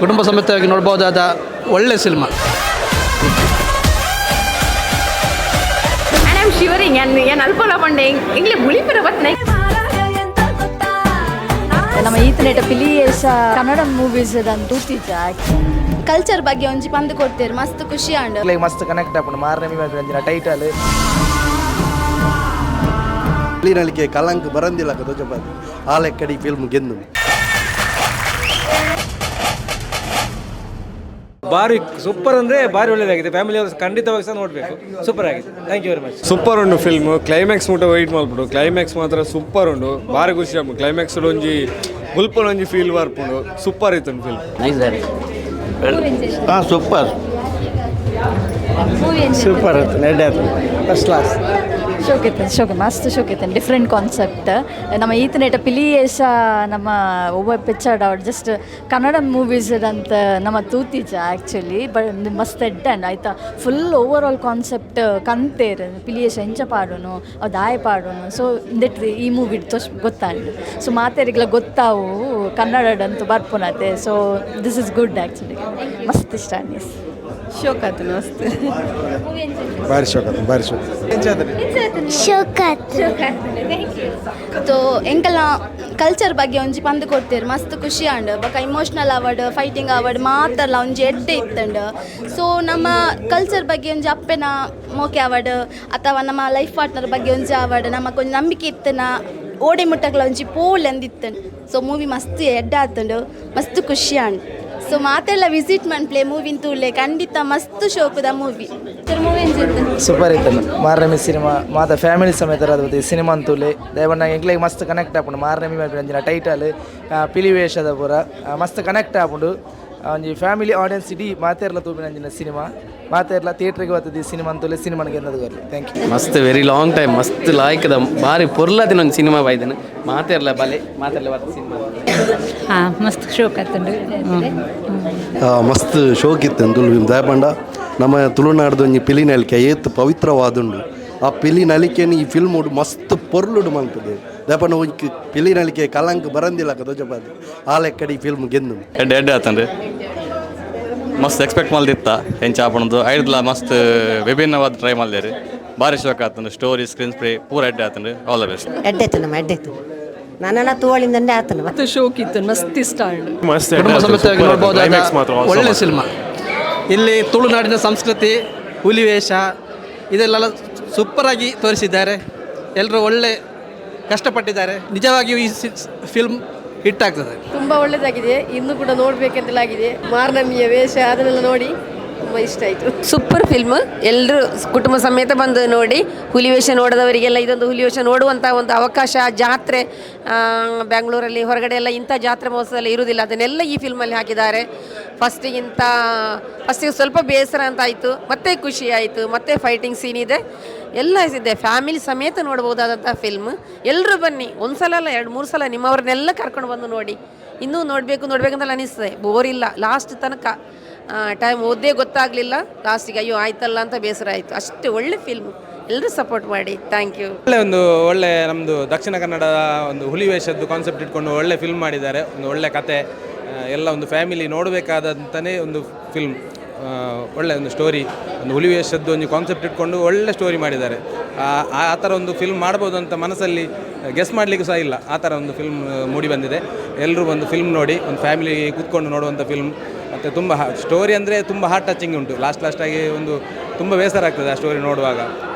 ಕುಟುಂಬ ಸಮೇತವಾಗಿ ನೋಡಬಹುದಾದ ಒಳ್ಳೆ cinema. I'm shivering and alpala pandey ingle bulipira batnai ನಮ್ಮ ಈತನೇಟ ಪಿಲಿಯೇಸ ಕನ್ನಡ ಮೂವೀಸ್ ಅದಂತೂ ತೂತಿಜ ಕಲ್ಚರ್ ಬಗ್ಗೆ ಒಂಜಿ ಪಂದು ಕೊಡ್ತೇರು ಮಸ್ತ್ ಖುಷಿ ಆಂಡ್ ಲೈಕ್ ಮಸ್ತ್ ಕನೆಕ್ಟ್ ಆಪುಂಡು ಮಾರನೇ ಅಂಜಿನ ಟೈಟಲ್ ಕ್ಲೀನಲಿಕೆ ಕಲಂಕ ಬರಂದಿಲ್ಲ ದೊಜಪಾದಿ ಆ ಲೆಕ್ಕಡಿ ಫಿಲ್ಮ್ ಗೆದ್ದು ಭಾರಿ ಸೂಪರ್ ಅಂದರೆ ಭಾರಿ ಒಳ್ಳೆಯದಾಗಿದೆ. ಫ್ಯಾಮಿಲಿ ಅವರು ಖಂಡಿತವಾಗಿ ಸಹ ನೋಡಬೇಕು. ಸೂಪರ್ ಆಗಿದೆ. Thank you very much. Super ಉಂಡು ಫಿಲ್ಮ್. ಕ್ಲೈಮ್ಯಾಕ್ಸ್ ಮುಟ್ಟ ವೆಯ್ಟ್ ಮಾಡ್ಬಿಡು. ಕ್ಲೈಮ್ಯಾಕ್ಸ್ ಮಾತ್ರ ಸೂಪರ್ ಉಂಡು. ಭಾರಿ ಖುಷಿ ಆಗ್ಬೋದು. ಕ್ಲೈಮ್ಯಾಕ್ಸ್ ಒಂಜಿ ಮುಲ್ಪನ ಒಂಜಿ ಫೀಲ್ ಬರ್ಪುಂಡು. ಸೂಪರ್ ಇತ್ತು ಫಿಲ್ಮ್. ಸೂಪರ್ ಸೂಪರ್ ಇತ್ತು ನೆಡ್ಡೆ ಆಯ್ತು ಫಸ್ಟ್ ಕ್ಲಾಸ್ ಶೋಕೆ ಮಸ್ತ್ ಶೋಕೈತೆ ಡಿಫ್ರೆಂಟ್ ಕಾನ್ಸೆಪ್ಟ್ ನಮ್ಮ ಈತನೇಟ ಪಿಲಿಯೇಸ ನಮ್ಮ ಒಬ್ಬ ಪೆಚ್ಚಾಡ ಅವ್ರು ಜಸ್ಟ್ ಕನ್ನಡ ಮೂವೀಸ್ ಅಂತ ನಮ್ಮ ತೂತಿಜ ಆ್ಯಕ್ಚುಲಿ ಮಸ್ತ್ ಎಡ್ಡಂಡ್ ಆಯ್ತಾ ಫುಲ್ ಓವರ್ ಆಲ್ ಕಾನ್ಸೆಪ್ಟ್ ಕಂತೇರು ಪಿಲಿಯೇಸ ಎಂಚ ಪಾಡೋನು ಅವು ದಾಯ ಪಾಡೋನು ಸೊ ಇಂದೆಟ್ರಿ ಈ ಮೂವಿ ಗೊತ್ತಾಂಡು ಸೊ ಮಾತೇರಿಗೆಲ್ಲ ಗೊತ್ತಾವು ಕನ್ನಡದಂತೂ ಬರ್ಪುನತೆ so this is good actually ಮಸ್ತ್ ಇಷ್ಟ ಅನ್ನಿಸ್ ಶೋಕಾತು ಮಸ್ತ್ ಭಾರಿ ಶೋಕ ಭಾರಿ ಶೋಕ ತೋ ಎಂಕಲ್ನ ಕಲ್ಚರ್ ಬಗ್ಗೆ ಒಂಜಿ ಪಂದು ಕೊಡ್ತೇರು ಮಸ್ತ್ ಖುಷಿ ಆಂಡ್ ಬೊಕ ಇಮೋಷ್ನಲ್ ಆವಡ್ ಫೈಟಿಂಗ್ ಆವಡ್ ಮಾತರ್ಲ ಒಂಜಿ ಎಡ್ಡೆ ಇತ್ತಂಡ್ ಸೊ ನಮ್ಮ ಕಲ್ಚರ್ ಬಗ್ಗೆ ಒಂಜಿ ಅಪ್ಪೆನ ಮೋಕೆ ಆವಡ್ ಅಥವಾ ನಮ್ಮ ಲೈಫ್ ಪಾರ್ಟ್ನರ್ ಬಗ್ಗೆ ಒಂಜಿ ಆವಡ್ ನಮಕ್ ಒಂಜಿ ನಂಬಿಕೆ ಇತ್ತನ ಓಡೆ ಮುಟ್ಟಕ್ಲ ಒಂಜಿ ಪೋಲ್ ಅಂದಿತ್ತಂಡ್ ಸೊ ಮೂವಿ ಮಸ್ತ್ ಎಡ್ಡ ಆತಂಡು ಮಸ್ತ್ ಖುಷಿ ಆಂಡ್ ಸೊ ಮಾತೆಲ್ಲ ವಿಸಿಟ್ ಮನ್ಪ್ಲೆ ಮೂವಿನ ತೂಲೆ ಖಂಡಿತ ಮಸ್ತ್ ಶೋಕದ ಮೂವಿ ಸೂಪರ್ ಇತ್ತು ಮಾರನೇ ಸಿನಿಮಾ ಮಾತ ಫ್ಯಾಮಿಲಿ ಸಮೇತ ಅದು ಸಿನಿಮಾ ಅಂತೂಲೆ ದಯವನ್ನ ಎಂಗ್ಲಿಗೆ ಮಸ್ತ್ ಕನೆಕ್ಟ್ ಆಪುಂಡು ಮಾರನೇ ಅಂಜಿನ ಟೈಟಲ್ ಪಿಲಿವೇಷದ ಪೂರ ಮಸ್ತ್ ಕನೆಕ್ಟ್ ಆಪುಂಡು ಒಂಜಿ ಫ್ಯಾಮಿಲಿ ಆಡಿಯನ್ಸ್ ಇಡೀ ಮಾತೇರ್ಲ ತೂಪಿನ ಅಂಜಿನ ಸಿನಿಮಾ ಮಾತೇರ್ಲ ಥಿಯೇಟ್ರಿಗೆ ಬರ್ತದೆ ಸಿನಿಮಾ ಅಂತೂಲೆ ಸಿನಿಮಾನಿಗೆ ಎನ್ನದು ಬರಲಿ. Thank you. ಮಸ್ತ್ ವೆರಿ ಲಾಂಗ್ ಟೈಮ್ ಮಸ್ತ್ ಲಾಯ್ಕದ ಭಾರಿ ಪೊರ್ಲದಿನ ಒಂದು ಸಿನಿಮಾ ಬಾಯ್ದನು ಮಾತೇರ್ಲ ಬಲೆ ಮಾತೆರ್ಲ ಬರ್ತ ಸಿನಿಮಾ ಮಸ್ತ್ ಶೋಕ್ ಆತಂಡು ಮಸ್ತ್ ಶೋಕಿತ್ತು ತುಳು ದಯಪಂಡ ನಮ್ಮ ತುಳುನಾಡ್ದು ಒಂಜಿ ಪಿಲಿ ನಲಿಕೆ ಏತ್ ಪವಿತ್ರವಾದುಂಡು ಆ ಪಿಲಿ ನಲಿಕೆನ ಈ ಫಿಲ್ಮ್ ಮಸ್ತ್ ಪೊರ್ಲುಡು ಮಲ್ಪದೆ ದಯಪಂಡ ಒಂಜಿ ಪಿಲಿ ನಲಿಕೆ ಕಲಂಕ ಬರಂದಿಲ್ಲ ದೊಜಪಾದಿ ಆ ಲೆಕ್ಕಡಿ ಫಿಲ್ಮ್ ಗೆದ್ದು ಎಡ್ಡೆ ಆತಂದ್ರೆ ಮಸ್ತ್ ಎಕ್ಸ್ಪೆಕ್ಟ್ ಮಲ್ದಿತ್ತ ಹೆಂಚ ಆಪಣದು ಐಡ್ಲ ಮಸ್ತ್ ವಿಭಿನ್ನವಾದ ಟ್ರೈ ಮಲ್ದೇರಿ ಭಾರಿ ಶೋಕ ಆತಂದ್ರೆ ಸ್ಟೋರಿ ಸ್ಕ್ರೀನ್ ಸ್ಪ್ರೇ ಪೂರ ಎಡ್ಡೆ ಆತಂದ್ರೆ ಆಲ್ ದ ಬೆಸ್ಟ್. ಎಡ್ಡೆತ್ತು ನಮ್ಮ ಎಡ್ಡೆತ್ತು ನನ್ನ ತೋಳಿಂದಂಡೆ ಆತನ ಮತ್ತೆ ಶೋಕ್ ಇತ್ತು ಮಸ್ತ್ ಇಷ್ಟ ಆಂಡು ಕುಟುಂಬ ಸಮೇತವಾಗಿ ನೋಡಬಹುದಾದ ಒಳ್ಳೆ ಸಿನಿಮಾ. ಇಲ್ಲಿ ತುಳುನಾಡಿನ ಸಂಸ್ಕೃತಿ ಹುಲಿವೇಷ ಇದೆಲ್ಲ ಸೂಪರಾಗಿ ತೋರಿಸಿದ್ದಾರೆ. ಎಲ್ಲರೂ ಒಳ್ಳೆ ಕಷ್ಟಪಟ್ಟಿದ್ದಾರೆ. ನಿಜವಾಗಿಯೂ ಈ ಫಿಲ್ಮ್ ಹಿಟ್ ಆಗ್ತದೆ. ತುಂಬ ಒಳ್ಳೆಯದಾಗಿದೆ. ಇನ್ನೂ ಕೂಡ ನೋಡಬೇಕಂತಲಾಗಿದೆ. ಮಾರ್ನಮಿಯ ವೇಷ ಅದನ್ನೆಲ್ಲ ನೋಡಿ ತುಂಬ ಇಷ್ಟ ಆಯಿತು. Super film. ಎಲ್ಲರೂ ಕುಟುಂಬ ಸಮೇತ ಬಂದು ನೋಡಿ. ಹುಲಿವೇಷ ನೋಡದವರಿಗೆಲ್ಲ ಇದೊಂದು ಹುಲಿವೇಷ ನೋಡುವಂಥ ಒಂದು ಅವಕಾಶ. ಜಾತ್ರೆ ಬ್ಯಾಂಗ್ಳೂರಲ್ಲಿ ಹೊರಗಡೆ ಎಲ್ಲ ಇಂಥ ಜಾತ್ರೆ ಮಹೋತ್ಸವದಲ್ಲಿ ಇರುವುದಿಲ್ಲ, ಅದನ್ನೆಲ್ಲ ಈ ಫಿಲ್ಮಲ್ಲಿ ಹಾಕಿದ್ದಾರೆ. ಫಸ್ಟಿಗೆ ಸ್ವಲ್ಪ ಬೇಸರ ಅಂತ ಆಯಿತು, ಮತ್ತೆ ಖುಷಿ ಆಯಿತು, ಮತ್ತೆ ಫೈಟಿಂಗ್ ಸೀನ್ ಇದೆ, ಎಲ್ಲ ಇದೆ. ಫ್ಯಾಮಿಲಿ ಸಮೇತ ನೋಡ್ಬೋದಾದಂಥ ಫಿಲ್ಮ್. ಎಲ್ಲರೂ ಬನ್ನಿ, ಒಂದು ಸಲ ಅಲ್ಲ 2-3 ಸಲ ನಿಮ್ಮವ್ರನ್ನೆಲ್ಲ ಕರ್ಕೊಂಡು ಬಂದು ನೋಡಿ. ಇನ್ನೂ ನೋಡಬೇಕಂತ ಅನಿಸ್ತದೆ. ಬೋರಿಲ್ಲ. ಲಾಸ್ಟ್ ತನಕ ಟೈಮ್ ಓದೇ ಗೊತ್ತಾಗಲಿಲ್ಲ. ಲಾಸ್ಟಿಗೆ ಅಯ್ಯೋ ಆಯ್ತಲ್ಲ ಅಂತ ಬೇಸರ ಆಯಿತು. ಅಷ್ಟು ಒಳ್ಳೆ ಫಿಲ್ಮ್. ಎಲ್ಲರೂ ಸಪೋರ್ಟ್ ಮಾಡಿ. Thank you. ಒಳ್ಳೆ ನಮ್ಮದು ದಕ್ಷಿಣ ಕನ್ನಡದ ಒಂದು ಹುಲಿವೇಷದ್ದು ಕಾನ್ಸೆಪ್ಟ್ ಇಟ್ಕೊಂಡು ಒಳ್ಳೆ ಫಿಲ್ಮ್ ಮಾಡಿದ್ದಾರೆ. ಒಂದು ಒಳ್ಳೆ ಕತೆ, ಎಲ್ಲ ಒಂದು ಫ್ಯಾಮಿಲಿ ನೋಡಬೇಕಾದಂತಲೇ ಒಂದು ಫಿಲ್ಮ್. ಒಳ್ಳೆ ಒಂದು ಸ್ಟೋರಿ, ಒಂದು ಹುಲಿವೇಷದ್ದು ಒಂದು ಕಾನ್ಸೆಪ್ಟ್ ಇಟ್ಕೊಂಡು ಒಳ್ಳೆ ಸ್ಟೋರಿ ಮಾಡಿದ್ದಾರೆ. ಆ ಥರ ಒಂದು ಫಿಲ್ಮ್ ಮಾಡ್ಬೋದು ಅಂತ ಮನಸ್ಸಲ್ಲಿ ಗೆಸ್ ಮಾಡಲಿಕ್ಕೂ ಸಹ ಇಲ್ಲ. ಆ ಥರ ಒಂದು ಫಿಲ್ಮ್ ಮೂಡಿ ಬಂದಿದೆ. ಎಲ್ಲರೂ ಒಂದು ಫಿಲ್ಮ್ ನೋಡಿ, ಒಂದು ಫ್ಯಾಮಿಲಿ ಕೂತ್ಕೊಂಡು ನೋಡುವಂಥ ಫಿಲ್ಮ್. ಮತ್ತು ತುಂಬ ಸ್ಟೋರಿ ಅಂದರೆ ತುಂಬ ಹಾರ್ಟ್ ಟಚಿಂಗ್ ಉಂಟು. ಲಾಸ್ಟಾಗಿ ಒಂದು ತುಂಬ ಬೇಸರ ಆಗ್ತದೆ ಆ ಸ್ಟೋರಿ ನೋಡುವಾಗ.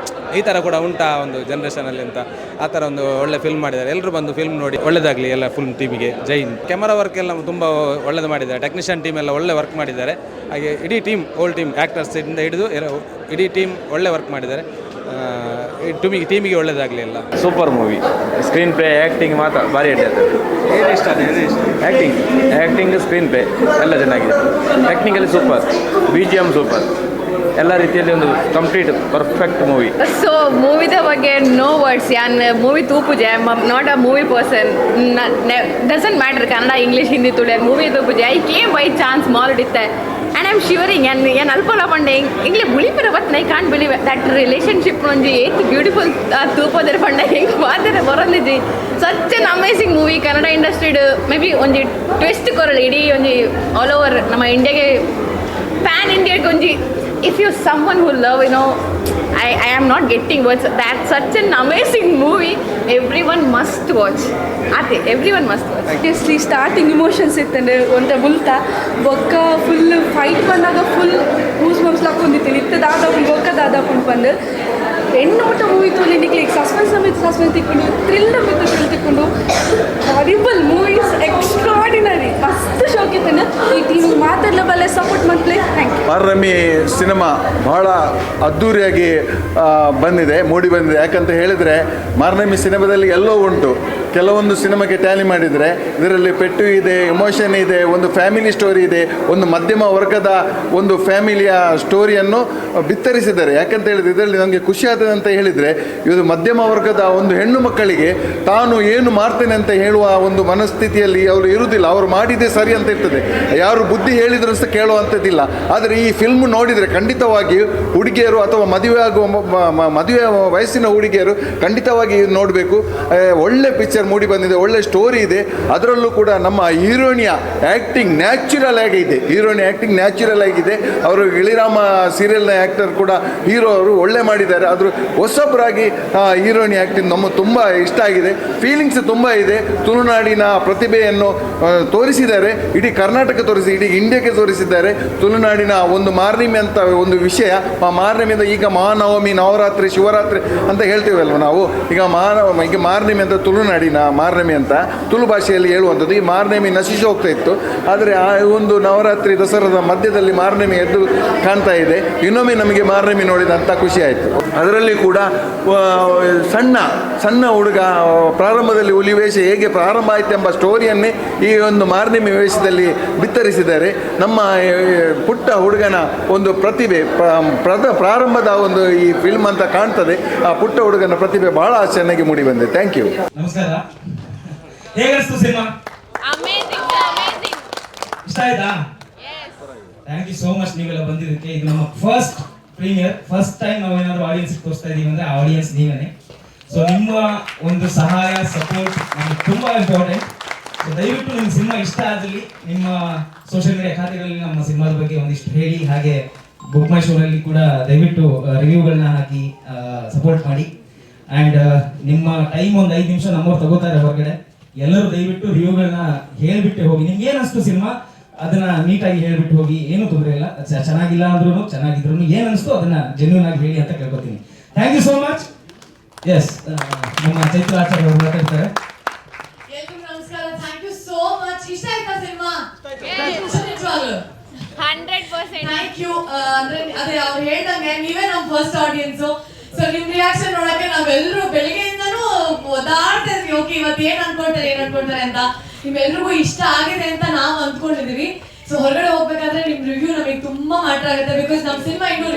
ಈ ಥರ ಕೂಡ ಉಂಟಾ ಒಂದು ಜನ್ರೇಷನಲ್ಲಿ ಅಂತ ಆ ಥರ ಒಂದು ಒಳ್ಳೆ ಫಿಲ್ಮ್ ಮಾಡಿದ್ದಾರೆ. ಎಲ್ಲರೂ ಬಂದು ಫಿಲ್ಮ್ ನೋಡಿ. ಒಳ್ಳೆಯದಾಗಲಿ ಎಲ್ಲ ಫಿಲ್ಮ್ ಟೀಮಿಗೆ. ಜೈ ಹಿಂದ್. ಕ್ಯಾಮರಾ ವರ್ಕ್ ಎಲ್ಲ ತುಂಬ ಒಳ್ಳೆದು ಮಾಡಿದ್ದಾರೆ. ಟೆಕ್ನಿಷಿಯನ್ ಟೀಮ್ ಎಲ್ಲ ಒಳ್ಳೆ ವರ್ಕ್ ಮಾಡಿದ್ದಾರೆ. ಹಾಗೆ ಇಡೀ ಟೀಮ್, ಓಲ್ ಟೀಮ್, ಆ್ಯಕ್ಟರ್ಸಿಂದ ಹಿಡಿದು ಇಡೀ ಟೀಮ್ ಒಳ್ಳೆ ವರ್ಕ್ ಮಾಡಿದ್ದಾರೆ. ಟೀಮಿಗೆ ಒಳ್ಳೆಯದಾಗಲಿ ಎಲ್ಲ. Super movie. Screen play, acting ಮಾತ್ರ ಭಾರಿ ಇಷ್ಟ. ಆ್ಯಕ್ಟಿಂಗ್, ಸ್ಕ್ರೀನ್ ಪ್ಲೇ ಎಲ್ಲ ಚೆನ್ನಾಗಿದೆ. Technically super, BGM super. ಎಲ್ಲ ರೀತಿಯಲ್ಲಿ ಒಂದು ಕಂಪ್ಲೀಟ್ ಪರ್ಫೆಕ್ಟ್ ಮೂವಿ. ಸೊ ಮೂವಿದ ಬಗ್ಗೆ ನೋ ವರ್ಡ್ಸ್. ಯಾನ್ ಮೂವಿ ತೂಪುಜೆ not a movie person. Doesn't matter Kannada English Hindi Tulu movie ತೂಪುಜೆ. ಐ ಕೇಮ್ ಬೈ ಚಾನ್ಸ್ ಮಾಲ್ಡಿತ್ತೆ ಆ್ಯಂಡ್ ಐ ಆಮ್ ಶಿವರಿಂಗ್ ಏನು ಅಲ್ಪಲ ಪಂಡೆ ಇಂಗ್ಲಿ ಮುಳಿಪರ ಬತ್ತು I can't believe that relationship ಒಂಜಿ ಏತ್ ಬ್ಯೂಟಿಫುಲ್ ತೂಪೋದರ ಪಂಡೆ ಹೆಂಗೆ ಮಾತ್ರ ಬರೋದಿದ್ರಿ. Such an amazing movie. Kannada ಇಂಡಸ್ಟ್ರಿಡ್ ಮೇ ಬಿ ಒಂಜಿ ಟ್ವಿಸ್ಟ್ ಕೊರಳು ಇಡೀ ಒಂಜಿ ಆಲ್ ಓವರ್ ನಮ್ಮ ಇಂಡಿಯಾಗೆ ಪ್ಯಾನ್ ಇಂಡಿಯಾಗೆ ಒಂಜಿ if you're someone who love, I am not getting words. That's such an amazing movie. Everyone must watch. Everyone must watch. Obviously starting emotions ittande onta bulta bokka full fight bandaga full goosebumps lakonditte itte dada bokka dada pande ಹೆಣ್ಣೋಟ movie ತೋಲಿಕ್ಕೆ like suspense ತಿಕ್ಕೊಂಡು thrill ತಿಕ್ಕೊಂಡು horrible movies extraordinary ಮಸ್ತ್ ಶೋಕಿತನ ಈ team ಮಾತಾಡಲಬಲ್ಲೆ support ಮಾಡ್ಲೇ. Thank you. Maranami ಸಿನಿಮಾ ಬಹಳ ಅದ್ಧೂರಿಯಾಗಿ ಮೂಡಿ ಬಂದಿದೆ. ಯಾಕಂತ ಹೇಳಿದರೆ ಮಾರನಮಿ ಸಿನಿಮಾದಲ್ಲಿ ಎಲ್ಲೋ ಉಂಟು. ಕೆಲವೊಂದು ಸಿನಿಮಾಗೆ ಟ್ಯಾಲಿ ಮಾಡಿದರೆ ಇದರಲ್ಲಿ ಪೆಟ್ಟು ಇದೆ, ಎಮೋಷನ್ ಇದೆ, ಒಂದು ಫ್ಯಾಮಿಲಿ ಸ್ಟೋರಿ ಇದೆ, ಒಂದು ಮಧ್ಯಮ ವರ್ಗದ ಒಂದು ಫ್ಯಾಮಿಲಿಯ ಸ್ಟೋರಿಯನ್ನು ಬಿತ್ತರಿಸಿದ್ದಾರೆ. ಯಾಕಂತ ಹೇಳಿದರೆ ಇದರಲ್ಲಿ ನನಗೆ ಖುಷಿ ಅಂತ ಹೇಳಿದರೆ ಇದು ಮಧ್ಯಮ ವರ್ಗದ ಒಂದು ಹೆಣ್ಣು ಮಕ್ಕಳಿಗೆ ತಾನು ಏನು ಮಾಡ್ತೇನೆ ಅಂತ ಹೇಳುವ ಒಂದು ಮನಸ್ಥಿತಿಯಲ್ಲಿ ಅವರು ಇರುವುದಿಲ್ಲ. ಅವರು ಮಾಡಿದ್ದೇ ಸರಿ ಅಂತ ಇರ್ತದೆ, ಯಾರು ಬುದ್ಧಿ ಹೇಳಿದ್ರು ಸಹ ಕೇಳುವಂಥದ್ದಿಲ್ಲ. ಆದರೆ ಈ ಫಿಲ್ಮ್ ನೋಡಿದರೆ ಖಂಡಿತವಾಗಿ ಹುಡುಗಿಯರು ಅಥವಾ ಮದುವೆ ವಯಸ್ಸಿನ ಹುಡುಗಿಯರು ಖಂಡಿತವಾಗಿ ನೋಡಬೇಕು. ಒಳ್ಳೆ ಪಿಕ್ಚರ್ ಮೂಡಿ ಬಂದಿದೆ, ಒಳ್ಳೆ ಸ್ಟೋರಿ ಇದೆ. ಅದರಲ್ಲೂ ಕೂಡ ನಮ್ಮ ಹೀರೋಯಿನಿಯ ಆ್ಯಕ್ಟಿಂಗ್ ನ್ಯಾಚುರಲ್ ಆಗಿದೆ. ನ್ಯಾಚುರಲ್ ಆಗಿದೆ. ಅವರು ಗಿಳಿರಾಮ ಸೀರಿಯಲ್ನ ಆ್ಯಕ್ಟರ್ ಕೂಡ ಹೀರೋ ಅವರು ಒಳ್ಳೆ ಮಾಡಿದ್ದಾರೆ. ಆದರೂ ಹೊಸಬರಾಗಿ ಹೀರೋಯಿನ್ ಆ್ಯಕ್ಟಿಂಗ್ ನಮಗೆ ತುಂಬ ಇಷ್ಟ ಆಗಿದೆ. ಫೀಲಿಂಗ್ಸ್ ತುಂಬ ಇದೆ. ತುಳುನಾಡಿನ ಪ್ರತಿಭೆಯನ್ನು ತೋರಿಸಿದ್ದಾರೆ. ಇಡೀ ಕರ್ನಾಟಕ ಇಡೀ ಇಂಡಿಯಾಕ್ಕೆ ತೋರಿಸಿದ್ದಾರೆ. ತುಳುನಾಡಿನ ಒಂದು ಮಾರ್ನಮಿ ಅಂತ ಒಂದು ವಿಷಯ. ಮಾರ್ನಮಿಯಿಂದ ಈಗ ಮಹಾನವಮಿ, ನವರಾತ್ರಿ, ಶಿವರಾತ್ರಿ ಅಂತ ಹೇಳ್ತೀವಲ್ವ ನಾವು. ಈಗ ಮಾರ್ನಮಿ ಅಂತ ತುಳುನಾಡಿನ ಮಾರ್ನಮಿ ಅಂತ ತುಳು ಭಾಷೆಯಲ್ಲಿ ಹೇಳುವಂಥದ್ದು. ಈ ಮಾರ್ನಮಿ ನಶಿಸಿ ಹೋಗ್ತಾ ಇತ್ತು. ಆದರೆ ಆ ಒಂದು ನವರಾತ್ರಿ ದಸರಾದ ಮಧ್ಯದಲ್ಲಿ ಮಾರ್ನಮಿ ಎದ್ದು ಕಾಣ್ತಾ ಇದೆ. ಇನ್ನೊಮ್ಮೆ ನಮಗೆ ಮಾರ್ನಮಿ ನೋಡಿದಂಥ ಖುಷಿ ಆಯಿತು. ಅದರಲ್ಲಿ ಕೂಡ ಸಣ್ಣ ಹುಡುಗ ಪ್ರಾರಂಭದಲ್ಲಿ ಹುಲಿವೇಷ ಹೇಗೆ ಪ್ರಾರಂಭ ಆಯಿತು ಎಂಬ ಸ್ಟೋರಿಯನ್ನೇ ಈ ಒಂದು ಮಾರ್ನಮಿ ವೇಷದಲ್ಲಿ ಬಿತ್ತರಿಸಿದ್ದಾರೆ. ನಮ್ಮ ಪುಟ್ಟ ಹುಡುಗನ ಒಂದು ಪ್ರತಿಭೆ ಪ್ರಾರಂಭದ ಒಂದು ಈ ಫಿಲ್ಮ್ ಅಂತ ಕಾಣ್ತದೆ. ಆ ಪುಟ್ಟ ಹುಡುಗನ ಪ್ರತಿಭೆ ಬಹಳ ಚೆನ್ನಾಗಿ ಮೂಡಿ ಬಂದಿದೆ. Thank you. ನಮಸ್ಕಾರ. ಹೇಗನ್ನಿಸ್ತು ಸಿನಿಮಾ? ಇಷ್ಟ ಆಯ್ತಾ? ಥ್ಯಾಂಕ್ ಯು ಸೋ ಮಚ್ ನೀವೆಲ್ಲ ಬಂದಿದ್ದಕ್ಕೆ. ಇದು ನಮ್ಮ ಫಸ್ಟ್ ಪ್ರೀಮಿಯರ್. ಫಸ್ಟ್ ಟೈಮ್ ನಾವು ಏನಾದರೂ ಆಡಿಯನ್ಸ್ ತೋರಿಸ್ತಾ ಇದೀವಿ ಅಂದರೆ ಆ ಆಡಿಯನ್ಸ್ ನೀವೇ. ಸೊ ನಿಮ್ಮ ಒಂದು ಸಹಾಯ, ಸಪೋರ್ಟ್ ನಮಗೆ ತುಂಬ ಇಂಪಾರ್ಟೆಂಟ್. ಸೊ ದಯವಿಟ್ಟು ನಿಮ್ಗೆ ಸಿನಿಮಾ ಇಷ್ಟ ಆದಲ್ಲಿ ನಿಮ್ಮ ಸೋಷಿಯಲ್ ಮೀಡಿಯಾ ಖಾತೆಗಳಲ್ಲಿ ನಮ್ಮ ಸಿನಿಮಾದ ಬಗ್ಗೆ ಒಂದಿಷ್ಟು ಹೇಳಿ. ಹಾಗೆ ಬುಕ್ ಮೈ ಶೋನಲ್ಲಿ ಕೂಡ ದಯವಿಟ್ಟು ರಿವ್ಯೂಗಳನ್ನ ಹಾಕಿ ಸಪೋರ್ಟ್ ಮಾಡಿ. ಆ್ಯಂಡ್ ನಿಮ್ಮ ಟೈಮ್ ಒಂದು 5 ನಿಮಿಷ ನಮ್ಮವ್ರು ತಗೋತಾರೆ ಹೊರಗಡೆ. ಎಲ್ಲರೂ ದಯವಿಟ್ಟು ರಿವ್ಯೂಗಳನ್ನ ಹೇಳಿಬಿಟ್ಟೆ ಹೋಗಿ. ನಿಮ್ಗೆ ಏನಿಸ್ತು ಸಿನಿಮಾ ಅದನ್ನ ನೀಟಾಗಿ ಹೇಳ್ಬಿಟ್ಟು ಹೋಗಿ. ಏನೂ ತೊಂದರೆ ಇಲ್ಲ. ಚೆನ್ನಾಗಿಲ್ಲ ಅಂದ್ರೂ ಚೆನ್ನಾಗಿದ್ರು ಏನು ಅನಿಸ್ತು ಅದನ್ನ ಜೆನ್ಯೂನ್ ಆಗಿ ಹೇಳಿ ಅಂತ ಕೇಳ್ಕೊತೀನಿ. Thank you so much. Yes, ನಮ್ಮ ಚೈತ್ರ ಆಚಾರ್ಯ ಅವರು ಮಾತಾಡ್ತಾರೆ. ನಮಸ್ಕಾರ. Thank you so much. ಇಷ್ಟ ಆಯ್ತಾ ಸಿನಿಮಾ? 100% thank you. ಅಂದ್ರೆ ಅದೇ ಅವ್ರು ಹೇಳ್ದಂಗೆ ನೀವೇ ನಮ್ಮ ಫಸ್ಟ್ ಆಡಿಯನ್ಸು. ಸೊ ನಿಮ್ ರಿಯಾಕ್ಷನ್ ನೋಡಕ್ಕೆ ನಾವೆಲ್ಲರೂ ಬೆಳಿಗ್ಗೆಯಿಂದನೂ ಓದಾಡ್ತಾ ಇದ್ವಿ. ಓಕೆ, ಇವತ್ತು ಏನ್ ಅನ್ಕೊಳ್ತಾರೆ ಅಂತ. ನಿಮ್ಮೆಲ್ರಿಗೂ ಇಷ್ಟ ಆಗಿದೆ ಅಂತ ನಾವು ಅಂದ್ಕೊಂಡಿದೀವಿ. ಸೊ ಹೊರಗಡೆ ಹೋಗ್ಬೇಕಾದ್ರೆ ನಿಮ್ ರಿವ್ಯೂ ನಮಗೆ ತುಂಬಾ ಮ್ಯಾಟರ್ ಆಗುತ್ತೆ. ಬಿಕಾಸ್ ನಮ್ಮ ಸಿನಿಮಾ ಇನ್ನೂ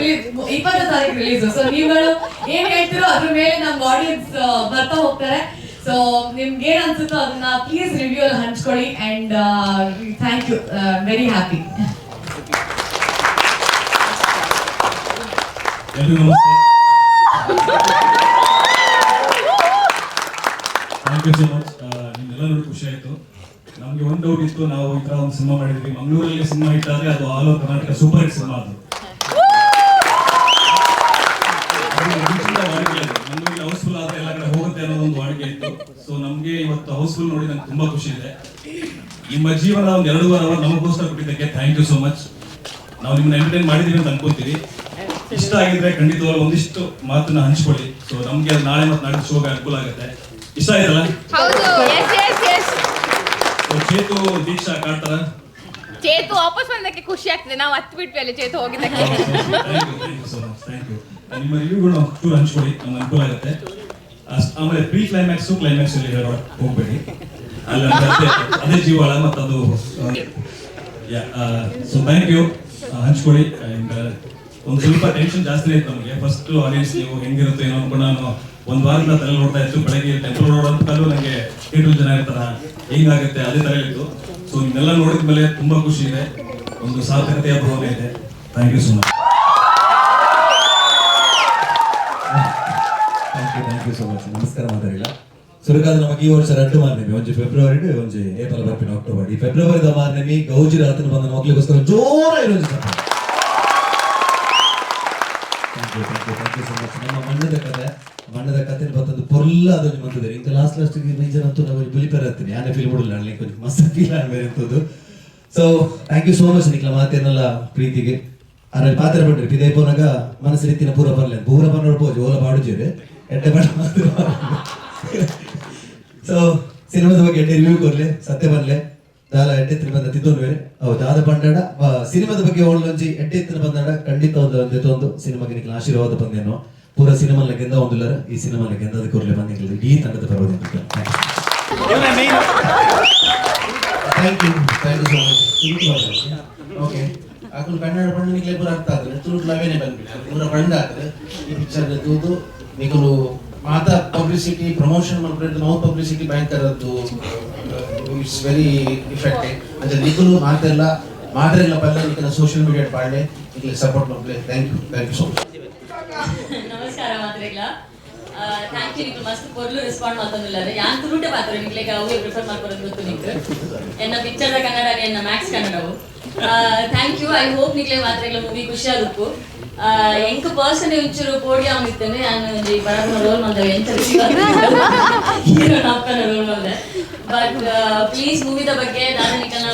20 ತಾರೀಕು ರಿಲೀಸು. ಸೊ ನೀವುಗಳು ಏನ್ ಹೇಳ್ತಿರೋ ಅದ್ರ ಮೇಲೆ ನಮ್ಗೆ ಆಡಿಯನ್ಸ್ ಬರ್ತಾ ಹೋಗ್ತಾರೆ. ಸೊ ನಿಮ್ಗೆ ಏನ್ ಅನ್ಸುತ್ತೋ ಅದನ್ನ ಪ್ಲೀಸ್ ರಿವ್ಯೂ ಅಲ್ಲಿ ಹಂಚ್ಕೊಳ್ಳಿ. And thank you. Very happy. Thank you so much. ನಿಮ್ಮೆಲ್ಲ ನೋಡಿ ಖುಷಿ ಆಯಿತು. ನಮಗೆ ಒಂದು ಡೌಟ್ ಇತ್ತು. ನಾವು ಈ ಥರ ಒಂದು ಸಿನಿಮಾ ಮಾಡಿದ್ವಿ, ಮಂಗಳೂರಲ್ಲಿ ಸಿನಿಮಾ ಹಿಟ್ ಆದರೆ ಅದು all over Karnataka super hit cinema. ಅದು ಮಂಗಳೂರಲ್ಲಿ ಹೌಸ್ಫುಲ್ ಆದರೆ ಎಲ್ಲ ಕಡೆ ಹೋಗುತ್ತೆ ಅನ್ನೋ ಒಂದು ವಾಡಿಕೆ ಇತ್ತು. ಸೊ ನಮಗೆ ಇವತ್ತು ಹೌಸ್ಫುಲ್ ನೋಡಿ ನಂಗೆ ತುಂಬ ಖುಷಿ ಇದೆ. ನಿಮ್ಮ ಜೀವನ ಒಂದು 2.5 ಅವರ್ ನಮಗೋಸ್ಕರ ಕೊಟ್ಟಿದ್ದಕ್ಕೆ ಥ್ಯಾಂಕ್ ಯು ಸೋ ಮಚ್. ನಾವು ನಿಮ್ಮನ್ನ ಎಂಟರ್ಟೈನ್ ಮಾಡಿದ್ದೀವಿ ಅಂತ ಅನ್ಕೊತೀವಿ. ಇಷ್ಟ ಆಗಿದ್ರೆ ಖಂಡಿತವಾಗಿ ಒಂದಿಷ್ಟು ಮಾತನ್ನ ಹಂಚ್ಕೊಳ್ಳಿ. ಸೊ ನಮಗೆ ಅದು ನಾಳೆ ಮತ್ತು ನಾಳೆ ಶೋಗೆ ಅನುಕೂಲ ಆಗುತ್ತೆ. ಇಷ್ಟ ಆಯ್ತಲ್ಲ? ಚೇತು, ದೀಕ್ಷಾ ಕಾಡ್ತಾರ? ಚೇತು ವಾಪಸ್ ಬಂದಕ್ಕೆ ಖುಷಿ ಆಗ್ತದೆ. ನಾವು ಹತ್ತು ಬಿಟ್ವಿ ಅಲ್ಲಿ ಚೇತು ಹೋಗಿದ್ದಕ್ಕೆ. Thank you. ನಿಮ್ಮ ರಿವ್ಯೂಗಳು ಚೂರು ಹಂಚ್ಕೊಳ್ಳಿ, ನಮ್ಗೆ ಅನುಕೂಲ ಆಗುತ್ತೆ. ಆಮೇಲೆ ಪ್ರೀ ಕ್ಲೈಮ್ಯಾಕ್ಸು ಕ್ಲೈಮ್ಯಾಕ್ಸ್ ಅಲ್ಲಿ ಹೋಗ್ಬೇಡಿ. ಅಲ್ಲಿ ಅದೇ ಜೀವಾಳ ಮತ್ತು ಅದು. So thank you. ಹಂಚ್ಕೊಳ್ಳಿ. ಒಂದು ಸ್ವಲ್ಪ ಟೆನ್ಷನ್ ಜಾಸ್ತಿ ಆಯ್ತು ನಮಗೆ. ಫಸ್ಟ್ ಆಡಿಯನ್ಸ್ ನೀವು ಹೆಂಗಿರುತ್ತೆ ಏನೋ ಅನ್ಕೊಂಡು ನಾನು ಒಂದು ವಾರದಿಂದ ತಲೆ ನೋಡ್ತಾ ಇತ್ತು. ಬೆಳಗ್ಗೆ ಟೆಂಪಲ್ ನೋಡೋದಕ್ಕಲ್ಲೂ ನನಗೆ 8 ಜನ ಇರ್ತಾರ, ಹೆಂಗಾಗುತ್ತೆ ಅದೇ ಥರ ಇತ್ತು. ಸೊ ಇದನ್ನೆಲ್ಲ ನೋಡಿದ ಮೇಲೆ ತುಂಬ ಖುಷಿ ಇದೆ, ಒಂದು ಸಾರ್ಥಕತೆಯ ಭಾವನೆ ಇದೆ. Thank you so much. Thank you so much. ನಮಸ್ಕಾರ ಮಾತಾಡಿಲ್ಲ ಸುರಕಾದ ನಮಗೆ ಈ ವರ್ಷ 2 ಮಾರ್ನೆಮಿ, ಒಂಜಿ ಫೆಬ್ರವರಿ ಒಂಜಿ ಏಪ್ರಿಲ್ ಬರ್ಪಿನ ಅಕ್ಟೋಬರ್. ಈ ಫೆಬ್ರವರಿದ ಮಾರ್ನೆಮಿ ಗೌಜಿ ರಾತ್ರಿ ಬಂದ ಮಕ್ಳಿಗೋಸ್ಕರ ಜೋರ ಇರೋದು. Thank you so much. ನಮ್ಮ ಮಣ್ಣದ ಕತೆ ಬರ್ತದ್ದು ಪೊರ್ಲ ಅದೊಂದು ಬಂದಿದ್ದಾರೆ. ಈಗ ಲಾಸ್ಟ್ಗೆ ಮೇಜರ್ ಅಂತೂ ನಾವು ಬುಲಿಪೇರ್ ಹತ್ತೀನಿ ಯಾನೇ ಫೀಲ್ ಮಾಡೋಲ್ಲ ಅಲ್ಲಿ ಕೊಂಚ ಮಸ್ತ್ ಫೀಲ್ ಆಗಬೇರೆ ಅಂತದ್ದು. So thank you so much ನಿಕ್ಲ ಮಾತೇನಲ್ಲ ಪ್ರೀತಿಗೆ ಅದ್ರಲ್ಲಿ ಪಾತ್ರ ಪಡ್ರಿ ಪಿದೇ ಪೋನಾಗ ಮನಸ್ಸು ರೀತಿನ ಪೂರ ಬರ್ಲಿ ಪೂರ ನೋಡ್ಬೋದು ಓಲ ಪಾಡುಜೀರಿ ಎಡ್ಡೆ ಬಡ ಸೊ ಸಿನಿಮಾದ ಬಗ್ಗೆ ಎಡ್ಡೆ ರಿವ್ಯೂ ಕೊರ್ಲೆ ಸತ್ಯ ಬರ್ಲೆ ದಾಲ ಎಡ್ಡೆತ್ತಿನ ಬಂದ ತಿದ್ದೊಂದು ಬೇರೆ ಹೌದು ದಾದ ಪಂಡಾಡ ಸಿನಿಮಾದ ಬಗ್ಗೆ ಒಳ್ಳೊಂಜಿ ಎಡ್ಡೆತ್ತಿನ ಬಂದಾಡ ಖಂಡಿತ ಒಂದು ಸಿನಿಮಾಗೆ ನಿಕ್ಲ ಆಶೀರ್ವಾದ ಬಂದೇನೋ ಪೂರ ಸಿನಿಮಾ ಲೆಗೆಂದ ಒಂದಿಲ್ಲರ ಈ ಸಿನಿಮಾ ಲೆಗೆಂದ ಅದಕ್ಕೆ ಕೊರ್ಲೆ ಬಂದಿಲ್ಲ ಇಡೀ ತಂಡದ ಪರವಾಗಿ thank you so much. Okay ಅಕುಲು ಕನ್ನಡ ಪಂಡ ನಿಕ್ಲೆ ಪೂರ ಅರ್ಥ ಆಗ್ತದೆ ತುಳುಟು ಲವೇನೆ ಬಂದ್ಬಿಟ್ಟು ಪೂರ ಪಂಡ ಆಗ್ತದೆ ಈ ಪಿಕ್ಚರ್ ತೂದು ನಿಕಲು ಮಾತಾ ಪಬ್ಲಿಸಿಟಿ ಪ್ರಮೋಷನ್ ಮಾಡ್ಬಿಟ್ಟು ನಾವು ಪಬ್ಲಿಸಿಟಿ ಭಯಂಕರದ್ದು ಇಟ್ಸ್ ವೆರಿ ಇಫೆಕ್ಟಿವ್ ಅಂತ ನಿಕಲು ಮಾತೆಲ್ಲ ಪಲ್ಲೆ ನಿಕಲ ಸೋಷಿಯಲ್ ಮೀಡಿಯಾ ಪಾಡ್ಲೆ ನಿಕಲೆ ಸಪೋರ್ಟ್ ಮಾಡ್ಲೆ ಥ್ಯಾಂಕ್ ಯು ಸೊ ಮಚ್. ನಮಸ್ಕಾರ ಮಾತ್ರೆಗ್ಲ ಥ್ಯಾಂಕ್ ಯು ನಿಕ್ಲು ಮಸ್ತ್ ಪೊರ್ಲು ರೆಸ್ಪಾಂಡ್ ಮಾಡ್ತಂದಿಲ್ಲಾರೆ ಯಾನ್ ತುಳುಟೆ ಪಾತ್ರ ನಿಕ್ಲೆಗೆ ಅವು ಪ್ರಿಫರ್ ಮಾಡ್ಕೊಳೋದು ಗೊತ್ತು ನಿಕ್ಲು ಎನ್ನ ಪಿಕ್ಚರ್ದ ಕನ್ನಡ ಎನ್ನ ಮ್ಯಾಕ್ಸ್ ಕನ್ನಡವು ಥ್ಯಾಂಕ್ ಯು. ಐ ಹೋಪ್ ನಿಕ್ಲೆ ಮಾತ್ರೆಗ್ಲ ಮೂವಿ ಖುಷಿ ಆಗುಪ್ಪು ಎಂಕ್ ಪರ್ಸನ್ ಒಂಚೂರು ಪೋಡಿಯಂ ಇತ್ತೇನೆ ನಾನು ಬರನ ರೋಲ್ ಮಾಡಿದೆ ಹೀರೋ ನಾಪ್ಕನ ರೋಲ್ ಮಾಡಿದೆ. ಬಟ್ ಪ್ಲೀಸ್ ಮೂವಿದ ಬಗ್ಗೆ ದಾದನಿಕಲ್ನ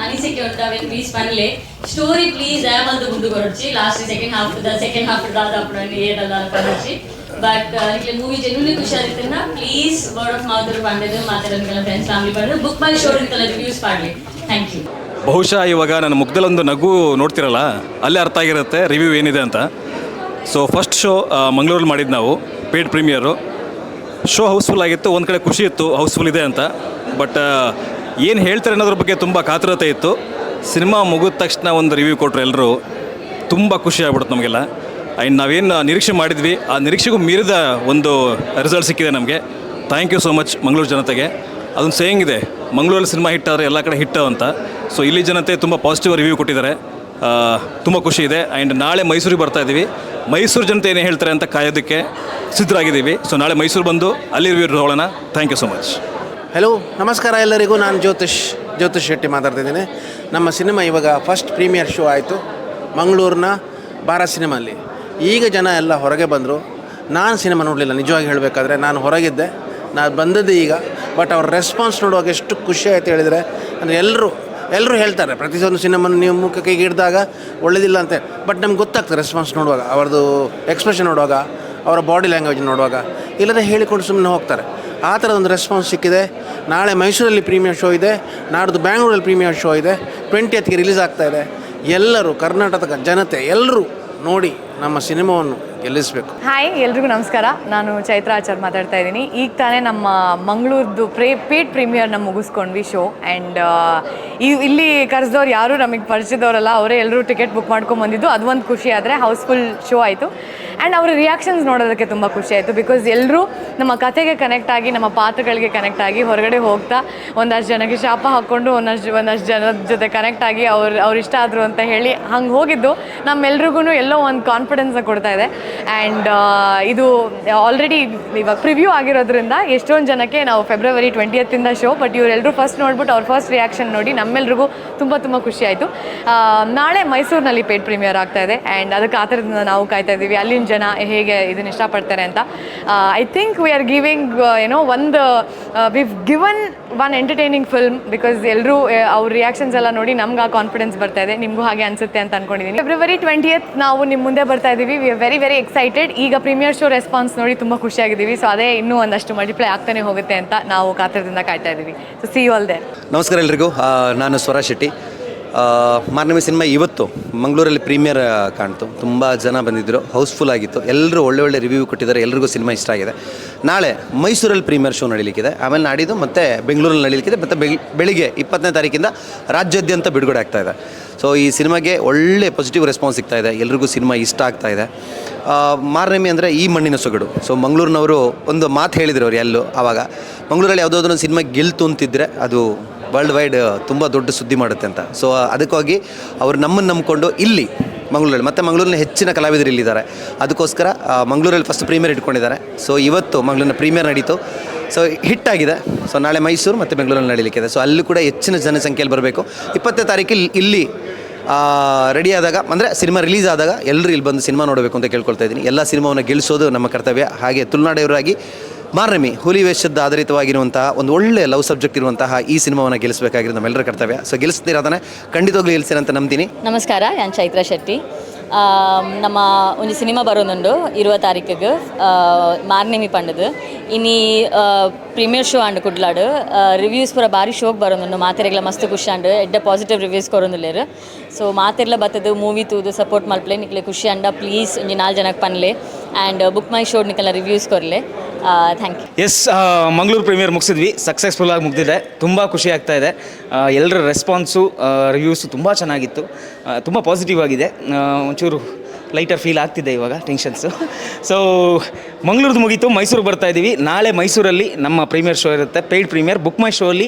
ಅನಿಸಿಕೆ ಉಂಟಾವೆ ಪ್ಲೀಸ್ ಪನ್ಲೆ ಸ್ಟೋರಿ ಪ್ಲೀಸ್ ದಯಮಾಲ್ದು ಮುಂದೆ ಕೊರಚಿ ಲಾಸ್ಟ್ ಸೆಕೆಂಡ್ ಹಾಫ್ ದಾದ ಅಪ್ಪಣಿ ಏದಲ್ಲ ಕೊರಚಿ. ಬಟ್ ನಿಕ್ಲೆ ಮೂವಿ ಜೆನ್ಯೂನ್ಲಿ ಖುಷಿ ಆಗಿತ್ತೇನ ಪ್ಲೀಸ್ ವರ್ಡ್ ಆಫ್ ಮೌತ್ ಪಂಡದು ಮಾತಾಡೋದಕ್ಕೆಲ್ಲ ಫ್ರೆಂಡ್ಸ್ ಫ್ಯಾಮಿಲಿ ಪಂಡ ಬುಕ್ ಮೈ ಶೋ ಇರ್ತಲ್ಲ ರಿವ್ಯೂಸ್ ಮಾಡಲಿ. Thank you. ಬಹುಶಃ ಇವಾಗ ನನ್ನ ಮುಖದಲ್ಲೊಂದು ನಗು ನೋಡ್ತಿರಲ್ಲ ಅಲ್ಲೇ ಅರ್ಥ ಆಗಿರುತ್ತೆ ರಿವ್ಯೂ ಏನಿದೆ ಅಂತ. ಸೊ ಫಸ್ಟ್ ಶೋ ಮಂಗಳೂರಲ್ಲಿ ಮಾಡಿದ್ದು ನಾವು ಪೇಡ್ ಪ್ರೀಮಿಯರು. ಶೋ ಹೌಸ್ಫುಲ್ ಆಗಿತ್ತು, ಒಂದು ಕಡೆ ಖುಷಿ ಇತ್ತು ಹೌಸ್ಫುಲ್ ಇದೆ ಅಂತ. ಬಟ್ ಏನು ಹೇಳ್ತಾರೆ ಅನ್ನೋದ್ರ ಬಗ್ಗೆ ತುಂಬ ಕಾತುರತೆ ಇತ್ತು. ಸಿನಿಮಾ ಮುಗಿದ ತಕ್ಷಣ ಒಂದು ರಿವ್ಯೂ ಕೊಟ್ಟರು ಎಲ್ಲರೂ, ತುಂಬ ಖುಷಿ ಆಗ್ಬಿಡುತ್ತೆ ನಮಗೆಲ್ಲ. ಆ್ಯಂಡ್ ನಾವೇನು ನಿರೀಕ್ಷೆ ಮಾಡಿದ್ವಿ ಆ ನಿರೀಕ್ಷೆಗೂ ಮೀರಿದ ಒಂದು ರಿಸಲ್ಟ್ ಸಿಕ್ಕಿದೆ ನಮಗೆ. Thank you so much Mangaluru ಜನತೆಗೆ. ಅದೊಂದು ಸೇಯಿಂಗ್ ಇದೆ, ಮಂಗಳೂರಲ್ಲಿ ಸಿನಿಮಾ ಹಿಟ್ ಆದರೆ ಎಲ್ಲ ಕಡೆ ಹಿಟ್ಟು ಅಂತ. ಸೊ ಇಲ್ಲಿ ಜನತೆ ತುಂಬ ಪಾಸಿಟಿವ್ ರಿವ್ಯೂ ಕೊಟ್ಟಿದ್ದಾರೆ, ತುಂಬ ಖುಷಿ ಇದೆ. ಆ್ಯಂಡ್ ನಾಳೆ ಮೈಸೂರಿಗೆ ಬರ್ತಾ ಇದ್ದೀವಿ, ಮೈಸೂರು ಜನತೆ ಏನು ಹೇಳ್ತಾರೆ ಅಂತ ಕಾಯೋದಕ್ಕೆ ಸಿದ್ಧರಾಗಿದ್ದೀವಿ. ಸೊ ನಾಳೆ ಮೈಸೂರು ಬಂದು ಅಲ್ಲಿ ರಿವ್ಯೂ ತಗೊಳ್ಳೋಣ. Thank you so much. Hello ನಮಸ್ಕಾರ ಎಲ್ಲರಿಗೂ. ನಾನು ಜ್ಯೋತಿಷ್ ಶೆಟ್ಟಿ ಮಾತಾಡ್ತಿದ್ದೀನಿ. ನಮ್ಮ ಸಿನಿಮಾ ಇವಾಗ ಫಸ್ಟ್ ಪ್ರೀಮಿಯರ್ ಶೋ ಆಯಿತು ಮಂಗಳೂರಿನ ಭಾರತ್ ಸಿನಿಮಾಲ್ಲಿ. ಈಗ ಜನ ಎಲ್ಲ ಹೊರಗೆ ಬಂದರು. ನಾನು ಸಿನಿಮಾ ನೋಡಲಿಲ್ಲ ನಿಜವಾಗಿ ಹೇಳಬೇಕಾದ್ರೆ, ನಾನು ಹೊರಗಿದ್ದೆ. ನಾನು ಬಂದದ್ದು ಈಗ. ಬಟ್ ಅವ್ರ ರೆಸ್ಪಾನ್ಸ್ ನೋಡುವಾಗ ಎಷ್ಟು ಖುಷಿ ಆಯಿತು ಹೇಳಿದರೆ, ಅಂದರೆ ಎಲ್ಲರೂ ಹೇಳ್ತಾರೆ ಪ್ರತಿಯೊಂದು ಸಿನಿಮಾನ ನೀವು ಮುಖಕ್ಕೆ ಹಿಡಿದಾಗ ಒಳ್ಳೆಯದಿಲ್ಲ ಅಂತ. ಬಟ್ ನಮ್ಗೆ ಗೊತ್ತಾಗ್ತದೆ ರೆಸ್ಪಾನ್ಸ್ ನೋಡುವಾಗ, ಅವ್ರದ್ದು ಎಕ್ಸ್ಪ್ರೆಷನ್ ನೋಡುವಾಗ, ಅವರ ಬಾಡಿ ಲ್ಯಾಂಗ್ವೇಜ್ ನೋಡುವಾಗ. ಇಲ್ಲದೆ ಹೇಳಿಕೊಂಡು ಸುಮ್ಮನೆ ಹೋಗ್ತಾರೆ. ಆ ಥರದ ಒಂದು ರೆಸ್ಪಾನ್ಸ್ ಸಿಕ್ಕಿದೆ. ನಾಳೆ ಮೈಸೂರಲ್ಲಿ ಪ್ರೀಮಿಯರ್ ಶೋ ಇದೆ, ನಾಡ್ದು ಬ್ಯಾಂಗ್ಳೂರಲ್ಲಿ ಪ್ರೀಮಿಯರ್ ಶೋ ಇದೆ, 20th ರಿಲೀಸ್ ಆಗ್ತಾಯಿದೆ. ಎಲ್ಲರೂ ಕರ್ನಾಟಕದ ಜನತೆ ಎಲ್ಲರೂ ನೋಡಿ ನಮ್ಮ ಸಿನಿಮಾವನ್ನು ಗೆಲ್ಲಿಸಬೇಕು. ಹಾಯ್ ಎಲ್ರಿಗೂ ನಮಸ್ಕಾರ. ನಾನು ಚೈತ್ರ ಆಚಾರ್ ಮಾತಾಡ್ತಾ ಇದ್ದೀನಿ. ಈಗ ತಾನೇ ನಮ್ಮ ಮಂಗಳೂರ್ದು ಪೇಡ್ ಪ್ರೀಮಿಯರ್ನ ಮುಗಿಸ್ಕೊಂಡ್ವಿ ಶೋ. ಆ್ಯಂಡ್ ಇಲ್ಲಿ ಕರೆಸಿದವ್ರು ಯಾರೂ ನಮಗೆ ಪರಿಚಯದವರಲ್ಲ, ಅವರೇ ಎಲ್ಲರೂ ಟಿಕೆಟ್ ಬುಕ್ ಮಾಡ್ಕೊಂಬಂದಿದ್ದು. ಅದು ಒಂದು ಖುಷಿ. ಆದರೆ ಹೌಸ್ಫುಲ್ ಶೋ ಆಯಿತು. ಆ್ಯಂಡ್ ಅವರ ರಿಯಾಕ್ಷನ್ಸ್ ನೋಡೋದಕ್ಕೆ ತುಂಬ ಖುಷಿ ಆಯಿತು. ಬಿಕಾಸ್ ಎಲ್ಲರೂ ನಮ್ಮ ಕತೆಗೆ ಕನೆಕ್ಟ್ ಆಗಿ, ನಮ್ಮ ಪಾತ್ರಗಳಿಗೆ ಕನೆಕ್ಟ್ ಆಗಿ, ಹೊರಗಡೆ ಹೋಗ್ತಾ ಒಂದಷ್ಟು ಜನಕ್ಕೆ ಶಾಪ ಹಾಕ್ಕೊಂಡು ಒಂದಷ್ಟು ಜನದ ಜೊತೆ ಕನೆಕ್ಟ್ ಆಗಿ ಅವ್ರು ಇಷ್ಟ ಆದರು ಅಂತ ಹೇಳಿ ಹಂಗೆ ಹೋಗಿದ್ದು ನಮ್ಮೆಲ್ರಿಗೂ ಎಲ್ಲೋ ಒಂದು ಕಾನ್ಫಿಡೆನ್ಸ್ನ ಕೊಡ್ತಾ ಇದೆ. ಆ್ಯಂಡ್ ಇದು ಆಲ್ರೆಡಿ ಇವಾಗ ಪ್ರಿವ್ಯೂ ಆಗಿರೋದ್ರಿಂದ ಎಷ್ಟೊಂದು ಜನಕ್ಕೆ ನಾವು ಫೆಬ್ರವರಿ 20th ಶೋ. ಬಟ್ ಇವರೆಲ್ಲರೂ ಫಸ್ಟ್ ನೋಡ್ಬಿಟ್ಟು ಅವ್ರ ಫಸ್ಟ್ ರಿಯಾಕ್ಷನ್ ನೋಡಿ ನಮ್ಮೆಲ್ರಿಗೂ ತುಂಬ ಖುಷಿ ಆಯಿತು. ನಾಳೆ ಮೈಸೂರಿನಲ್ಲಿ ಪೇಡ್ ಪ್ರೀಮಿಯರ್ ಆಗ್ತಾಯಿದೆ. ಆ್ಯಂಡ್ ಅದಕ್ಕೆ ಆ ಥರದಿಂದ ನಾವು ಕಾಯ್ತಾ ಇದ್ದೀವಿ ಅಲ್ಲಿನ ಜನ ಹೇಗೆ ಇದನ್ನು ಇಷ್ಟಪಡ್ತಾರೆ ಅಂತ. I think we are giving view given one entertaining film. Because ಎಲ್ಲರೂ ಅವ್ರ ರಿಯಾಕ್ಷನ್ಸ್ ಎಲ್ಲ ನೋಡಿ ನಮ್ಗೆ ಆ ಕಾನ್ಫಿಡೆನ್ಸ್ ಬರ್ತಾ ಇದೆ. ನಿಮಗೂ ಹಾಗೆ ಅನಿಸುತ್ತೆ ಅಂತ ಅಂದ್ಕೊಂಡಿದ್ದೀನಿ. ಫೆಬ್ರವರಿ 20th ನಾವು ನಿಮ್ಮ ಮುಂದೆ ಬರ್ತಾ ಇದ್ದೀವಿ. We are very excited. ಈಗ ಪ್ರೀಮಿಯರ್ ಶೋ ರೆಸ್ಪಾನ್ಸ್ ನೋಡಿ ತುಂಬ ಖುಷಿಯಾಗಿದ್ದೀವಿ. ಸೊ ಅದೇ ಇನ್ನೂ ಒಂದಷ್ಟು ಮಲ್ಟಿಪ್ಲೈ ಆಗ್ತಾನೆ ಹೋಗುತ್ತೆ ಅಂತ ನಾವು ಕಾತರದಿಂದ ಕಾಯ್ತಾ ಇದ್ದೀವಿ. So see you all there. ನಮಸ್ಕಾರ ಎಲ್ರಿಗೂ. ನಾನು ಸ್ವರ ಶೆಟ್ಟಿ. ಮಾರ್ನಮಿ ಸಿನಿಮಾ ಇವತ್ತು ಮಂಗಳೂರಲ್ಲಿ ಪ್ರೀಮಿಯರ್ ಕಾಣ್ತು. ತುಂಬ ಜನ ಬಂದಿದ್ದರು, ಹೌಸ್ಫುಲ್ ಆಗಿತ್ತು. ಎಲ್ಲರೂ ಒಳ್ಳೆ ರಿವ್ಯೂ ಕೊಟ್ಟಿದ್ದಾರೆ, ಎಲ್ರಿಗೂ ಸಿನಿಮಾ ಇಷ್ಟ ಆಗಿದೆ. ನಾಳೆ ಮೈಸೂರಲ್ಲಿ ಪ್ರೀಮಿಯರ್ ಶೋ ನಡೀಲಿಕ್ಕಿದೆ, ಆಮೇಲೆ ನಾಡಿದ್ದು ಮತ್ತು ಬೆಂಗಳೂರಲ್ಲಿ ನಡೀಲಿಕ್ಕಿದೆ. ಮತ್ತು ಬೆಳಿಗ್ಗೆ 20ನೇ ತಾರೀಕಿಂದ ರಾಜ್ಯಾದ್ಯಂತ ಬಿಡುಗಡೆ ಆಗ್ತಾಯಿದೆ. ಸೊ ಈ ಸಿನಿಮಾಗೆ ಒಳ್ಳೆ ಪಾಸಿಟಿವ್ ರೆಸ್ಪಾನ್ಸ್ ಸಿಗ್ತಾ ಇದೆ, ಎಲ್ರಿಗೂ ಸಿನಿಮಾ ಇಷ್ಟ ಆಗ್ತಾ ಇದೆ. ಮಾರ್ನಮಿ ಅಂದರೆ ಈ ಮಣ್ಣಿನ ಸೊಗಡು. ಸೊ ಮಂಗಳೂರಿನವರು ಒಂದು ಮಾತು ಹೇಳಿದ್ರು ಅವ್ರು ಎಲ್ಲೂ ಆವಾಗ, ಮಂಗಳೂರಲ್ಲಿ ಯಾವುದಾದ್ರೂ ಒಂದು ಸಿನಿಮಾ ಗೆಲ್ತು ಅಂತಿದ್ರೆ ಅದು ವರ್ಲ್ಡ್ ವೈಡ್ ತುಂಬ ದೊಡ್ಡ ಸುದ್ದಿ ಮಾಡುತ್ತೆ ಅಂತ. ಸೊ ಅದಕ್ಕಾಗಿ ಅವರು ನಮ್ಮನ್ನು ನಂಬಿಕೊಂಡು ಇಲ್ಲಿ ಮಂಗಳೂರಲ್ಲಿ, ಮತ್ತು ಮಂಗಳೂರಿನ ಹೆಚ್ಚಿನ ಕಲಾವಿದರು ಇಲ್ಲಿದ್ದಾರೆ, ಅದಕ್ಕೋಸ್ಕರ ಮಂಗಳೂರಲ್ಲಿ ಫಸ್ಟ್ ಪ್ರೀಮಿಯರ್ ಇಟ್ಕೊಂಡಿದ್ದಾರೆ. ಸೊ ಇವತ್ತು ಮಂಗಳೂರಿನ ಪ್ರೀಮಿಯರ್ ನಡೀತು, ಸೊ ಹಿಟ್ಟಾಗಿದೆ. ಸೊ ನಾಳೆ ಮೈಸೂರು ಮತ್ತು ಬೆಂಗಳೂರಲ್ಲಿ ನಡೀಲಿಕ್ಕಿದೆ. ಸೊ ಅಲ್ಲಿ ಕೂಡ ಹೆಚ್ಚಿನ ಜನಸಂಖ್ಯೆಯಲ್ಲಿ ಬರಬೇಕು. 20ನೇ ತಾರೀಕಿಗೆ ಇಲ್ಲಿ ರೆಡಿ ಆದಾಗ, ಅಂದರೆ ಸಿನಿಮಾ ರಿಲೀಸ್ ಆದಾಗ ಎಲ್ಲರೂ ಇಲ್ಲಿ ಬಂದು ಸಿನಿಮಾ ನೋಡಬೇಕು ಅಂತ ಕೇಳ್ಕೊಳ್ತಾ ಇದ್ದೀನಿ. ಎಲ್ಲ ಸಿನಿಮಾವನ್ನು ಗೆಲ್ಲಿಸೋದು ನಮ್ಮ ಕರ್ತವ್ಯ. ಹಾಗೆ ತುಳುನಾಡಿಯವರಾಗಿ ಮಾರ್ನಮಿ ಹುಲಿ ವೇಷದ ಆಧಾರಿತವಾಗಿರುವಂತಹ ಒಂದು ಒಳ್ಳೆ ಲವ್ ಸಬ್ಜೆಕ್ಟ್ ಇರುವಂತಹ ಈ ಸಿನಿಮಾವನ್ನು ಗೆಲ್ಲಿಸಬೇಕಾಗಿರೋದು ನಮ್ಮೆಲ್ಲರ ಕರ್ತವ್ಯ. ಸೊ ಗೆಲ್ಲಿಸ್ತೀರ ಖಂಡಿತವಾಗ್ಲೂ ಗೆಲ್ಲಿಸ್ತೀರ ಅಂತ ನಂಬ್ತೀನಿ. ನಮಸ್ಕಾರ, ನಾನು ಚೈತ್ರ ಶೆಟ್ಟಿ. ನಮ್ಮ ಒಂದು ಸಿನಿಮಾ ಬರೋದುಂಡು 20 ತಾರೀಕಿಗೆ ಮಾರ್ನೆಮಿ ಪಂಡದು ಇನಿ ಪ್ರೀಮಿಯರ್ ಶೋ ಅಂಡ್ ಕುಡ್ಲಾಡು ರಿವ್ಯೂಸ್ ಪೂರ ಭಾರಿ ಶೋಗೆ ಬರೋದುಂಡು. ಮಾತೆರೆಗ್ಲ ಮಸ್ತ್ ಖುಷಿ ಅಂಡ್ ಎಡ್ಡ ಪಾಸಿಟಿವ್ ರಿವ್ಯೂಸ್ ಕೊರೊಂದುಲ್ಲೇರು. ಸೊ ಮಾತೆರ್ಲ ಬತ್ತದು ಮೂವಿ ತೂದು ಸಪೋರ್ಟ್ ಮಲ್ಪಲೆ ನಿಕ್ಲೆ ಖುಷಿ ಅಂಡ ಪ್ಲೀಸ್ ಒಂಜಿ 4 ಜನಕ್ಕೆ ಪನ್ಲೆ ಆ್ಯಂಡ್ ಬುಕ್ ಮೈ ಶೋ ನಿಕ್ಕೆಲ್ಲ ರಿವ್ಯೂಸ್ ಕೊರಲೆ. Thank you. Yes, Mangaluru premiere ಮುಗಿಸಿದ್ವಿ, ಸಕ್ಸಸ್ಫುಲ್ಲಾಗಿ ಮುಗಿದಿದೆ. ತುಂಬ ಖುಷಿ ಆಗ್ತಾ ಇದೆ. ಎಲ್ಲರ ರೆಸ್ಪಾನ್ಸು, ರಿವ್ಯೂಸು ತುಂಬ ಚೆನ್ನಾಗಿತ್ತು, ತುಂಬ ಪಾಸಿಟಿವ್ ಆಗಿದೆ. ಒಂಚೂರು ಲೈಟರ್ ಫೀಲ್ ಆಗ್ತಿದೆ ಇವಾಗ, ಟೆನ್ಷನ್ಸು. ಸೊ ಮಂಗಳೂರು ಮುಗೀತು, ಮೈಸೂರಿಗೆ ಬರ್ತಾ ಇದ್ದೀವಿ. ನಾಳೆ ಮೈಸೂರಲ್ಲಿ ನಮ್ಮ ಪ್ರೀಮಿಯರ್ ಶೋ ಇರುತ್ತೆ, paid premier. Book My show ಅಲ್ಲಿ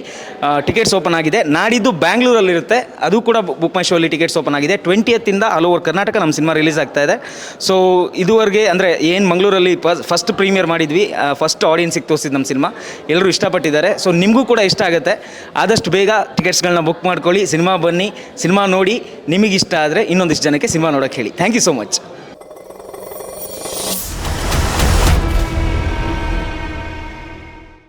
ಟಿಕೆಟ್ಸ್ ಓಪನ್ ಆಗಿದೆ. ನಾಡಿದ್ದು ಬ್ಯಾಂಗ್ಳೂರಲ್ಲಿರುತ್ತೆ, ಅದು ಕೂಡ ಬುಕ್ ಮೈ ಶೋ ಅಲ್ಲಿ ಟಿಕೆಟ್ಸ್ ಓಪನ್ ಆಗಿದೆ. 20th ಆಲ್ ಓವರ್ ಕರ್ನಾಟಕ ನಮ್ಮ ಸಿನಿಮಾ ರಿಲೀಸ್ ಆಗ್ತಾ ಇದೆ. ಸೊ ಇದುವರೆಗೆ ಅಂದರೆ ಏನು ಮಂಗಳೂರಲ್ಲಿ ಫಸ್ಟ್ ಪ್ರೀಮಿಯರ್ ಮಾಡಿದ್ವಿ, ಫಸ್ಟ್ ಆಡಿಯನ್ಸಿಗೆ ತೋರಿಸಿದ್ದು ನಮ್ಮ ಸಿನಿಮಾ, ಎಲ್ಲರೂ ಇಷ್ಟಪಟ್ಟಿದ್ದಾರೆ. ಸೊ ನಿಮಗೂ ಕೂಡ ಇಷ್ಟ ಆಗುತ್ತೆ. ಆದಷ್ಟು ಬೇಗ ಟಿಕೆಟ್ಸ್ಗಳನ್ನ ಬುಕ್ ಮಾಡ್ಕೊಳ್ಳಿ, ಸಿನಿಮಾ ಬನ್ನಿ, ಸಿನಿಮಾ ನೋಡಿ, ನಿಮಗಿಷ್ಟ ಆದರೆ ಇನ್ನೊಂದಿಷ್ಟು ಜನಕ್ಕೆ ಸಿನಿಮಾ ನೋಡೋಕ್ಕೆ ಹೇಳಿ. Thank you so much.